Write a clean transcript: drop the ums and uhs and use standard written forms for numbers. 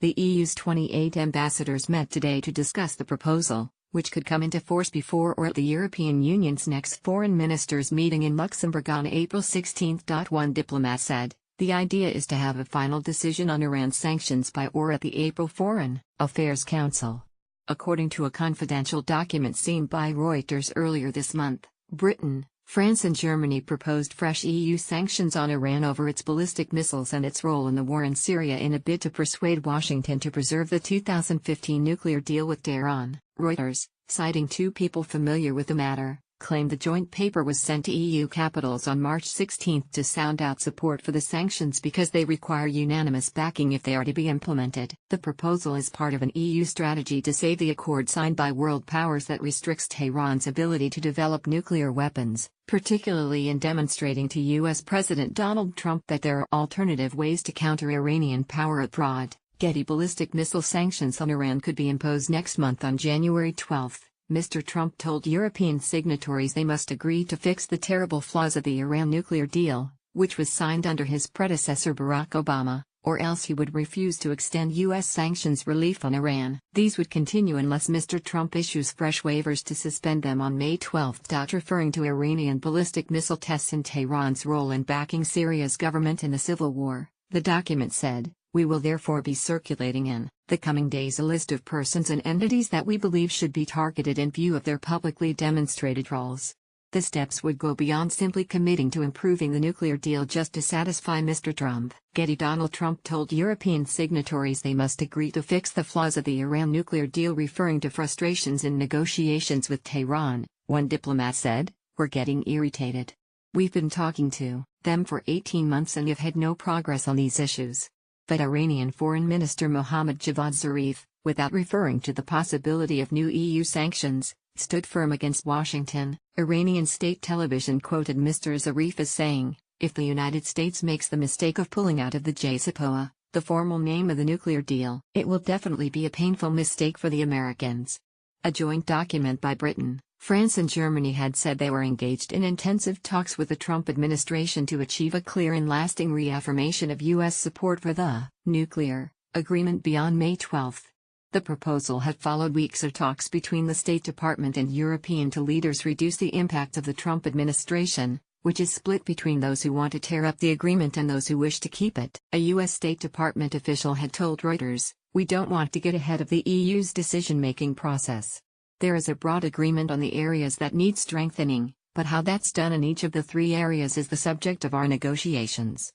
The EU's 28 ambassadors met today to discuss the proposal, which could come into force before or at the European Union's next foreign ministers' meeting in Luxembourg on April 16. One diplomat said, "The idea is to have a final decision on Iran's sanctions by or at the April Foreign Affairs Council." According to a confidential document seen by Reuters earlier this month, Britain, France and Germany proposed fresh EU sanctions on Iran over its ballistic missiles and its role in the war in Syria in a bid to persuade Washington to preserve the 2015 nuclear deal with Tehran. Reuters, citing two people familiar with the matter, claimed the joint paper was sent to EU capitals on March 16 to sound out support for the sanctions because they require unanimous backing if they are to be implemented. The proposal is part of an EU strategy to save the accord signed by world powers that restricts Tehran's ability to develop nuclear weapons, particularly in demonstrating to U.S. President Donald Trump that there are alternative ways to counter Iranian power abroad. Getty ballistic missile sanctions on Iran could be imposed next month on January 12. Mr. Trump told European signatories they must agree to fix the terrible flaws of the Iran nuclear deal, which was signed under his predecessor Barack Obama, or else he would refuse to extend U.S. sanctions relief on Iran. These would continue unless Mr. Trump issues fresh waivers to suspend them on May 12. Referring to Iranian ballistic missile tests and Tehran's role in backing Syria's government in the civil war, the document said, "We will therefore be circulating in the coming days a list of persons and entities that we believe should be targeted in view of their publicly demonstrated roles." The steps would go beyond simply committing to improving the nuclear deal just to satisfy Mr. Trump. Getty Donald Trump told European signatories they must agree to fix the flaws of the Iran nuclear deal, referring to frustrations in negotiations with Tehran. One diplomat said, "We're getting irritated. We've been talking to them for 18 months and have had no progress on these issues." But Iranian Foreign Minister Mohammad Javad Zarif, without referring to the possibility of new EU sanctions, stood firm against Washington. Iranian state television quoted Mr. Zarif as saying, "If the United States makes the mistake of pulling out of the JCPOA, the formal name of the nuclear deal, it will definitely be a painful mistake for the Americans." A joint document by Britain, France and Germany had said they were engaged in intensive talks with the Trump administration to achieve a clear and lasting reaffirmation of U.S. support for the nuclear agreement beyond May 12. The proposal had followed weeks of talks between the State Department and European leaders to reduce the impact of the Trump administration, which is split between those who want to tear up the agreement and those who wish to keep it. A U.S. State Department official had told Reuters, "We don't want to get ahead of the EU's decision-making process. There is a broad agreement on the areas that need strengthening, but how that's done in each of the three areas is the subject of our negotiations."